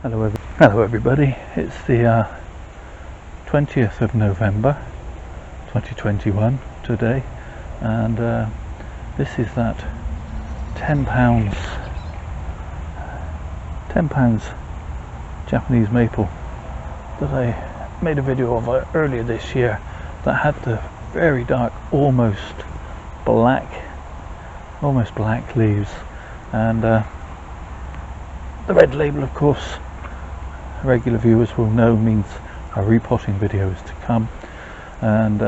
Hello everybody, it's the 20th of November 2021 today, and this is that £10 Japanese maple that I made a video of earlier this year, that had the very dark, almost black leaves, and the red label, of course, regular viewers will know, means a repotting video is to come. And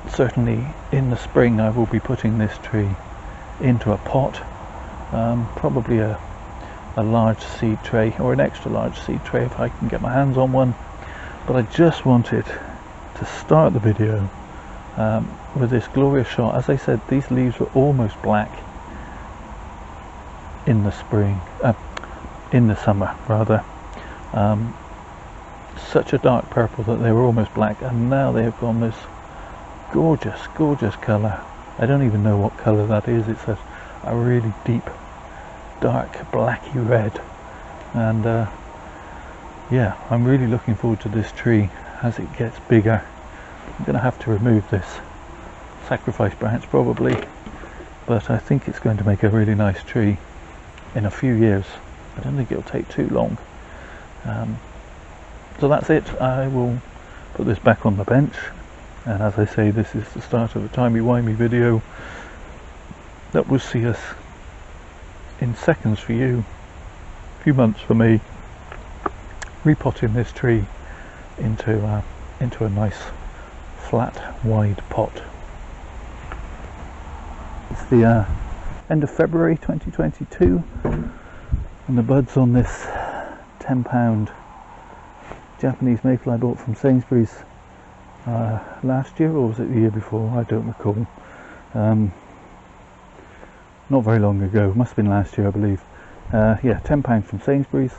certainly in the spring I will be putting this tree into a pot, probably a large seed tray, or an extra large seed tray if I can get my hands on one. But I just wanted to start the video with this glorious shot. As I said, these leaves were almost black in the spring, in the summer rather, such a dark purple that they were almost black, and now they have gone this gorgeous colour. I don't even know what colour that is. It's a really deep dark blacky red, and yeah, I'm really looking forward to this tree as it gets bigger. I'm going to have to remove this sacrifice branch probably, but I think it's going to make a really nice tree in a few years. I don't think it'll take too long. So that's it. I will put this back on the bench, and as I say, this is the start of a Timey Wimey video that will see us in seconds for you, a few months for me, repotting this tree into a nice flat wide pot. It's the end of February 2022, and the buds on this £10 Japanese maple I bought from Sainsbury's last year, or was it the year before? I don't recall. Not very long ago, must have been last year I believe. Yeah, £10 from Sainsbury's.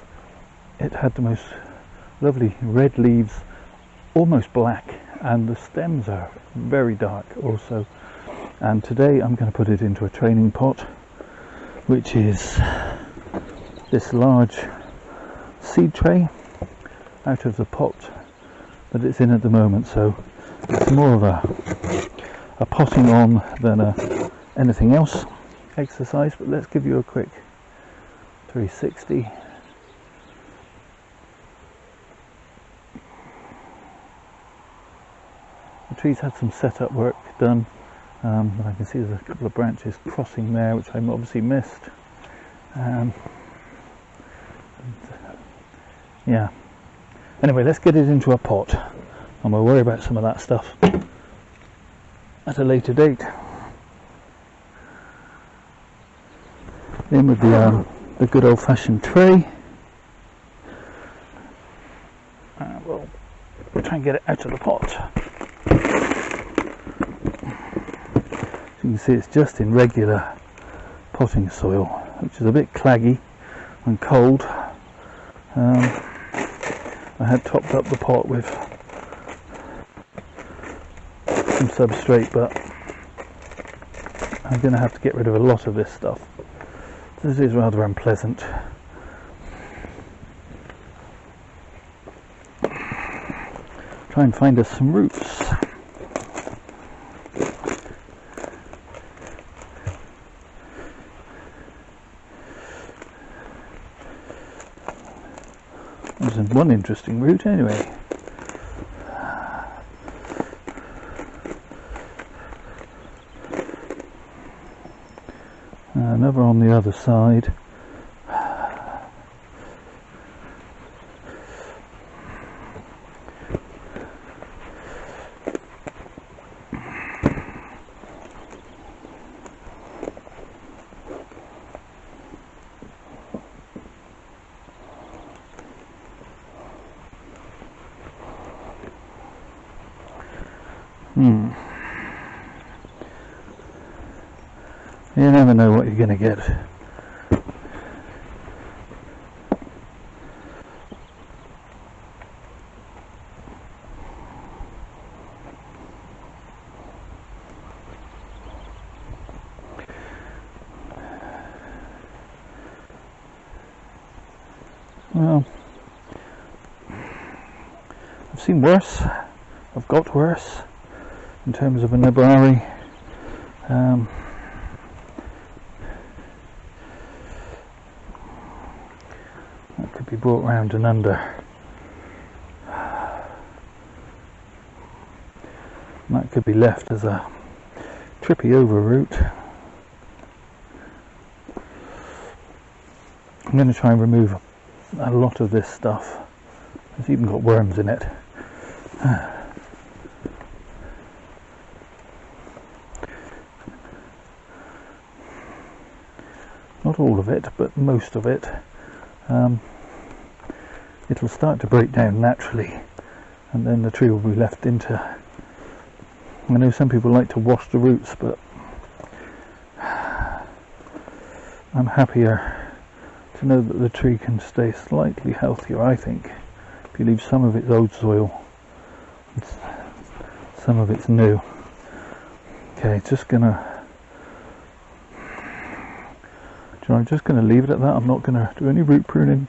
It had the most lovely red leaves, almost black, and the stems are very dark also. And today I'm going to put it into a training pot, which is this large seed tray out of the pot that it's in at the moment. So it's more of a potting on than anything else exercise. But let's give you a quick 360. The tree's had some setup work done. I can see there's a couple of branches crossing there, which I obviously missed. Yeah. Anyway, let's get it into a pot, and we'll worry about some of that stuff at a later date. In with the good old-fashioned tray. We'll try and get it out of the pot. So you can see it's just in regular potting soil, which is a bit claggy and cold. I had topped up the pot with some substrate, but I'm going to have to get rid of a lot of this stuff. This is rather unpleasant. Try and find us some roots. There's one interesting root anyway. Another on the other side. You never know what you're going to get. Well, I've seen worse, I've got worse in terms of a nebari. That could be brought round and under. And that could be left as a trippy over route. I'm going to try and remove a lot of this stuff. It's even got worms in it. Not all of it, but most of it. It'll start to break down naturally, and then the tree will be left into... I know some people like to wash the roots, but I'm happier to know that the tree can stay slightly healthier, I think, if you leave some of its old soil, some of it's new. Okay, I'm just gonna leave it at that. I'm not gonna do any root pruning,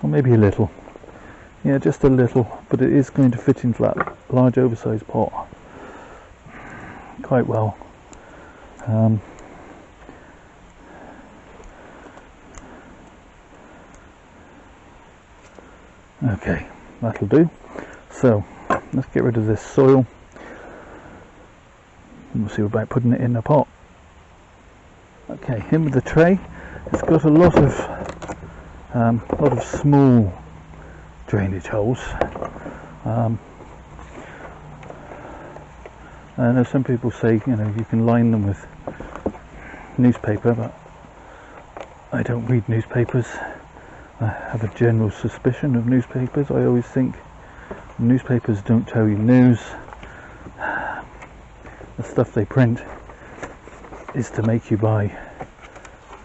or maybe a little. Yeah, just a little, but it is going to fit into that large oversized pot quite well. Okay, that'll do. So let's get rid of this soil, and we'll see about putting it in the pot. Okay, in with the tray. It's got a lot of small drainage holes. I know some people say, you know, you can line them with newspaper, but I don't read newspapers. I have a general suspicion of newspapers. I always think newspapers don't tell you news. The stuff they print is to make you buy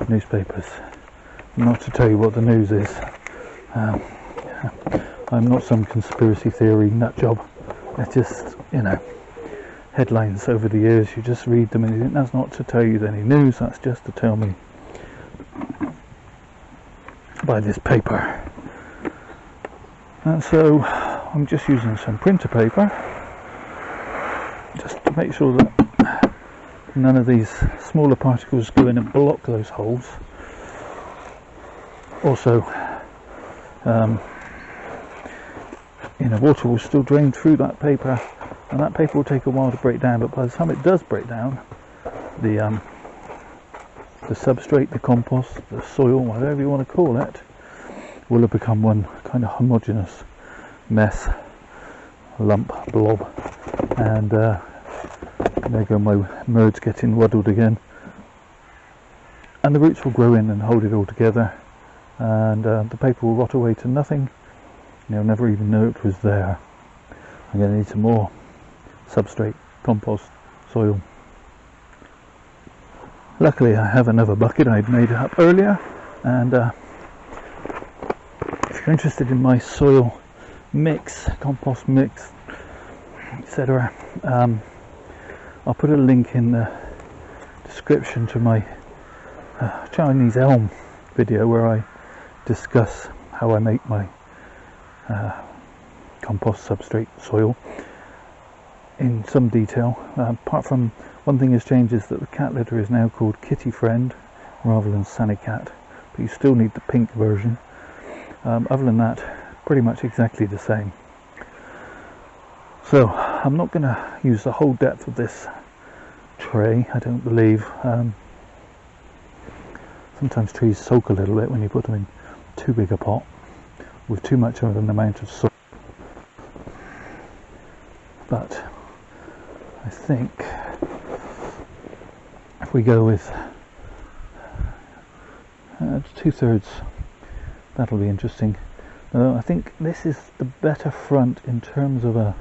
newspapers, not to tell you what the news is. I'm not some conspiracy theory nut job. It's just, you know, headlines over the years. You just read them and you think that's not to tell you any news, that's just to tell me buy this paper. And so I'm just using some printer paper just to make sure that none of these smaller particles go in and block those holes. Also, you know, water will still drain through that paper, and that paper will take a while to break down, but by the time it does break down, the substrate, the compost, the soil, whatever you want to call it, will have become one kind of homogeneous mess, lump, blob, and there go my merds getting waddled again, and the roots will grow in and hold it all together, and the paper will rot away to nothing. You'll never even know it was there. I'm going to need some more substrate, compost, soil. Luckily I have another bucket I'd made up earlier, and if you're interested in my soil mix, compost mix, etc., I'll put a link in the description to my Chinese elm video where I discuss how I make my compost, substrate, soil in some detail. Apart from one thing has changed, is that the cat litter is now called Kitty Friend rather than Sunny Cat, but you still need the pink version. Other than that, pretty much exactly the same. So I'm not going to use the whole depth of this tray, I don't believe. Sometimes trees soak a little bit when you put them in too big a pot with too much of an amount of soil. But I think if we go with 2/3, that'll be interesting. I think this is the better front in terms of a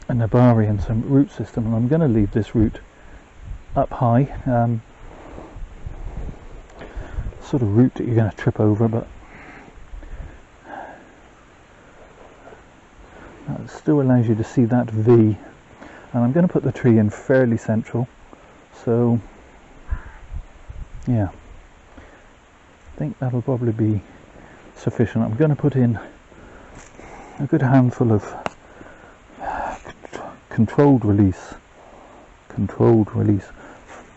nebari and some root system, and I'm going to leave this root up high. Sort of root that you're going to trip over, but that still allows you to see that V. And I'm going to put the tree in fairly central, so yeah, think that'll probably be sufficient. I'm going to put in a good handful of controlled release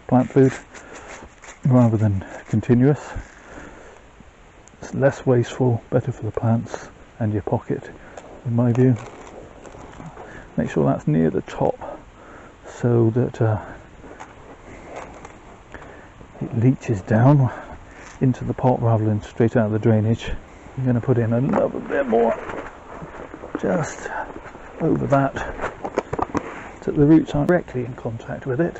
plant food rather than continuous. It's less wasteful, better for the plants and your pocket in my view. Make sure that's near the top so that it leaches down into the pot rather than straight out of the drainage. I'm going to put in another bit more just over that so that the roots aren't directly in contact with it.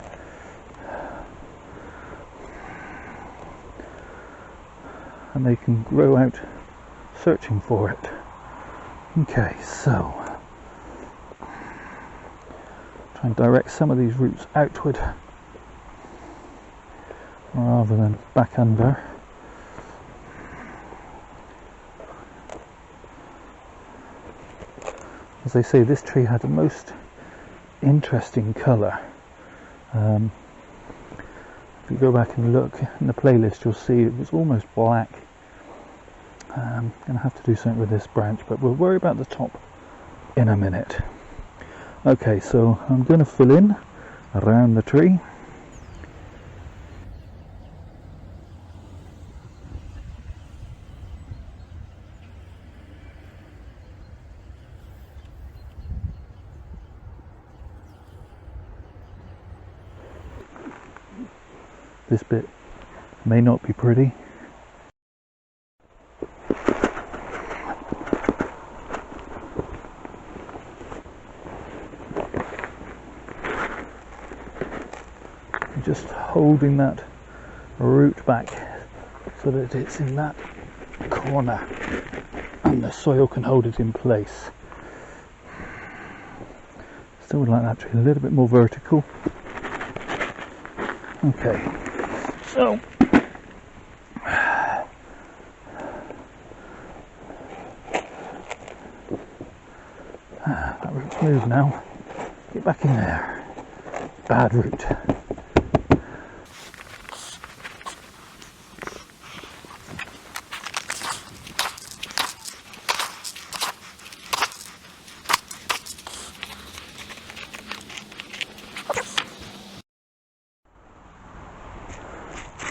And they can grow out searching for it. Okay, so try and direct some of these roots outward rather than back under. As they say, this tree had a most interesting colour. If you go back and look in the playlist, you'll see it was almost black. I'm going to have to do something with this branch, but we'll worry about the top in a minute. Okay, so I'm going to fill in around the tree. This bit may not be pretty. Just holding that root back so that it's in that corner and the soil can hold it in place. Still would like that tree a little bit more vertical. Okay, so that root's moved now. Get back in there. Bad root.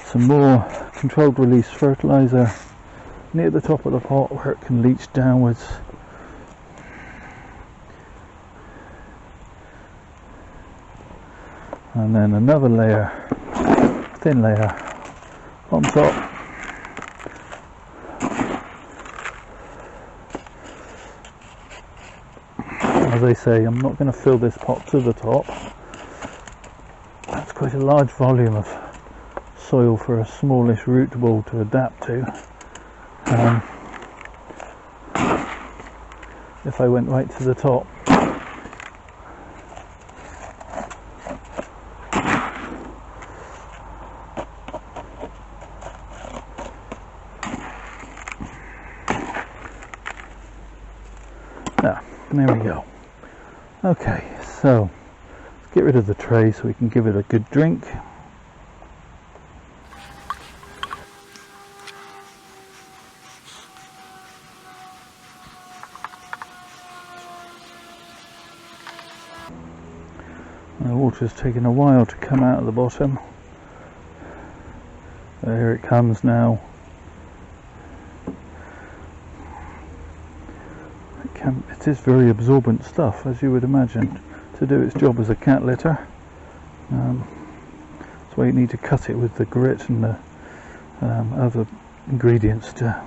Some more controlled release fertiliser near the top of the pot where it can leach downwards. And then another layer, thin layer on top. As I say, I'm not going to fill this pot to the top. That's quite a large volume of soil for a smallish root ball to adapt to. If I went right to the top, there we go. Okay, so let's get rid of the tray so we can give it a good drink. The water's taken a while to come out of the bottom. There it comes now. It is very absorbent stuff, as you would imagine, to do its job as a cat litter. That's why you need to cut it with the grit and the other ingredients to.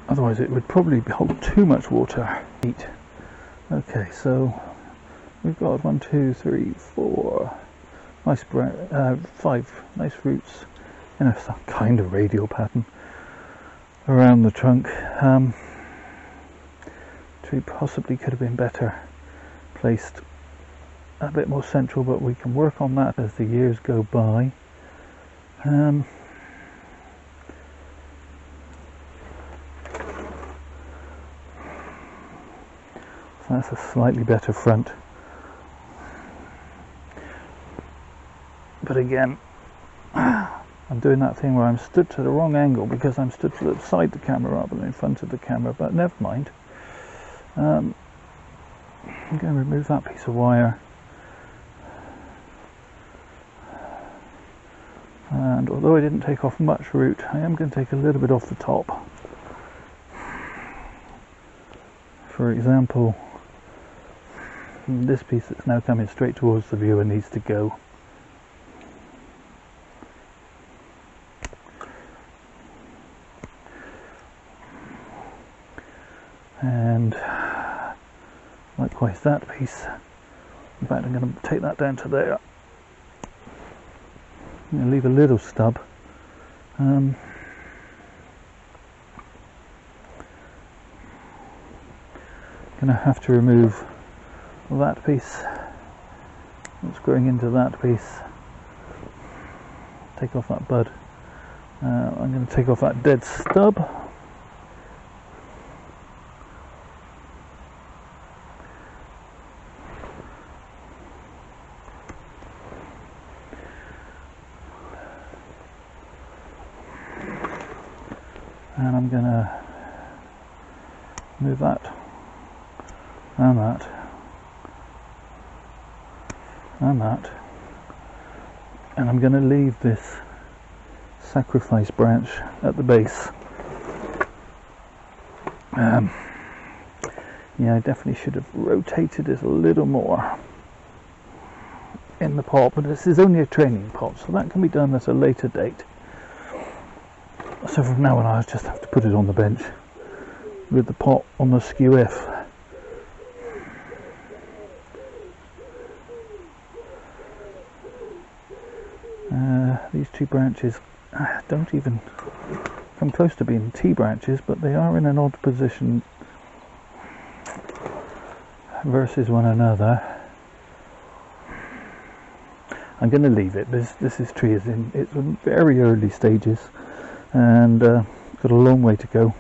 Otherwise, it would probably hold too much water. Okay, so we've got 1, 2, 3, 4 nice 5 nice roots in a kind of radial pattern around the trunk. Tree possibly could have been better placed a bit more central, but we can work on that as the years go by. So that's a slightly better front. But again, I'm doing that thing where I'm stood to the wrong angle because I'm stood to the side of the camera rather than in front of the camera, but never mind. I'm going to remove that piece of wire, and although I didn't take off much root, I am going to take a little bit off the top. For example, this piece that's now coming straight towards the viewer needs to go. And likewise that piece. In fact, I'm going to take that down to there. I'm going to leave a little stub. Going to have to remove that piece that's growing into that piece. Take off that bud. I'm going to take off that dead stub. And I'm going to move that and that and that, and I'm going to leave this sacrifice branch at the base. Yeah, I definitely should have rotated it a little more in the pot, but this is only a training pot, so that can be done at a later date. So from now on I just have to put it on the bench with the pot on the skew F. These two branches don't even come close to being T branches, but they are in an odd position versus one another. I'm going to leave it. This tree is in its very early stages, and got a long way to go,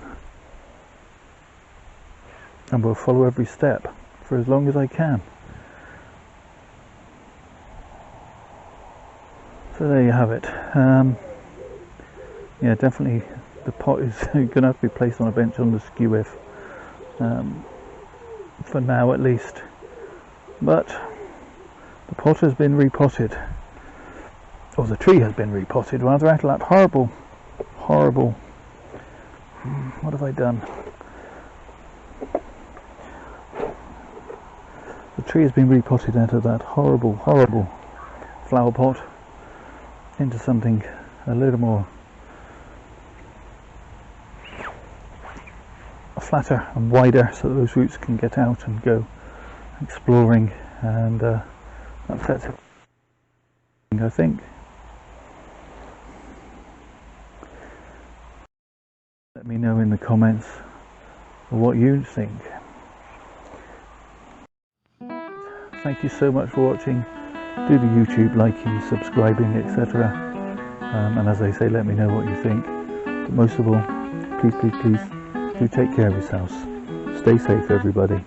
and we'll follow every step for as long as I can. So there you have it. Yeah, definitely the pot is going to have to be placed on a bench on the skew F, for now at least, but the pot has been repotted, or the tree has been repotted rather, out of that horrible, what have I done? The tree has been repotted out of that horrible flower pot into something a little more flatter and wider, so that those roots can get out and go exploring, and that sets it, I think. Let me know in the comments what you think. Thank you so much for watching. Do the YouTube liking, subscribing, etc. And as I say, let me know what you think. But most of all, please do take care of yourselves. Stay safe, everybody.